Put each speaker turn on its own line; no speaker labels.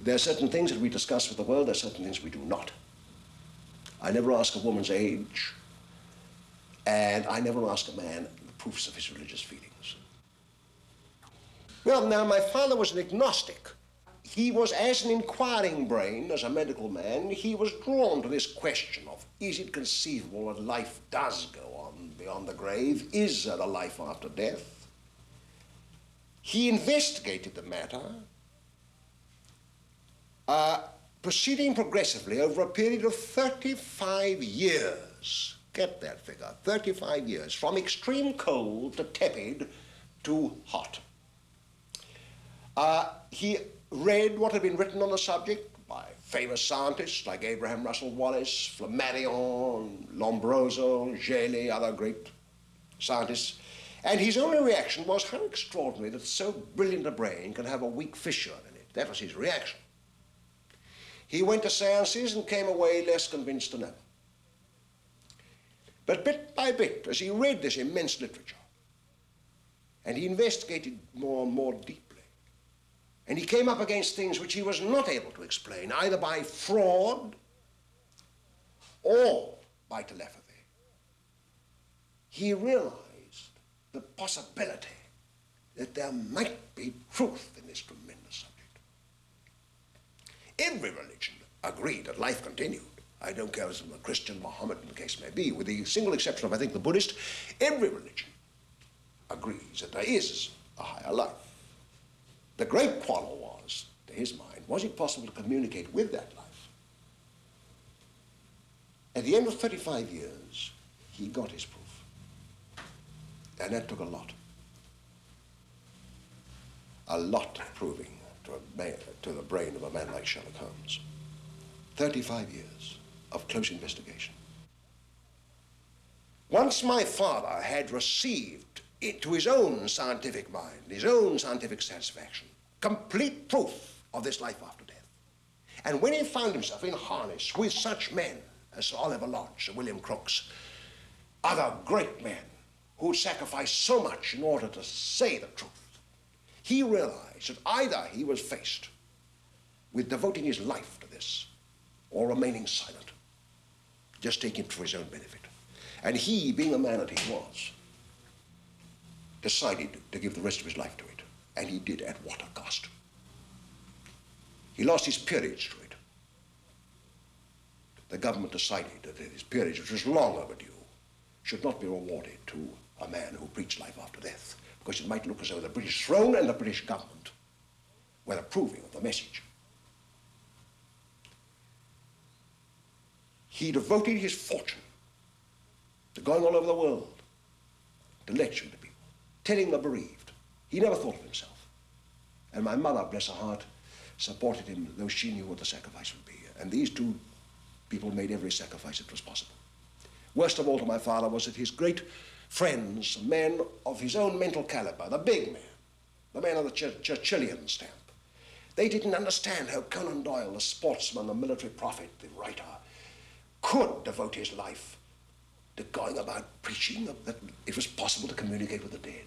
There are certain things that we discuss with the world, there are certain things we do not. I never ask a woman's age, and I never ask a man the proofs of his religious feelings. Well, now, my father was an agnostic. He was, as an inquiring brain, as a medical man, he was drawn to this question of, is it conceivable that life does go on beyond the grave? Is there a life after death? He investigated the matter, proceeding progressively over a period of 35 years. Get that figure, 35 years, from extreme cold to tepid to hot. He read what had been written on the subject by famous scientists like Abraham Russell Wallace, Flammarion, Lombroso, Gelée, other great scientists. And his only reaction was how extraordinary that so brilliant a brain can have a weak fissure in it. That was his reaction. He went to seances and came away less convinced than ever. But bit by bit, as he read this immense literature, and he investigated more and more deeply, and he came up against things which he was not able to explain, either by fraud or by telepathy, he realized the possibility that there might be truth in this tremendous subject. Every religion agreed that life continued. I don't care if it's a Christian, Mohammedan, the case may be, with the single exception of, I think, the Buddhist. Every religion agrees that there is a higher life. The great quarrel was, to his mind, was it possible to communicate with that life? At the end of 35 years, he got his proof. And that took a lot. A lot of proving to the brain of a man like Sherlock Holmes. 35 years of close investigation. Once my father had received into his own scientific mind, his own scientific satisfaction, complete proof of this life after death. And when he found himself in harness with such men as Sir Oliver Lodge, Sir William Crookes, other great men who sacrificed so much in order to say the truth, he realized that either he was faced with devoting his life to this or remaining silent, just taking it for his own benefit. And he, being the man that he was, decided to give the rest of his life to it. And he did, at what a cost. He lost his peerage to it. The government decided that his peerage, which was long overdue, should not be rewarded to a man who preached life after death, because it might look as though the British throne and the British government were approving of the message. He devoted his fortune to going all over the world, to lecturing to people, telling the bereaved. He never thought of himself. And my mother, bless her heart, supported him, though she knew what the sacrifice would be. And these two people made every sacrifice that was possible. Worst of all to my father was that his great friends, men of his own mental caliber, the big man, the man of the Churchillian stamp, they didn't understand how Conan Doyle, the sportsman, the military prophet, the writer, could devote his life to going about preaching that it was possible to communicate with the dead.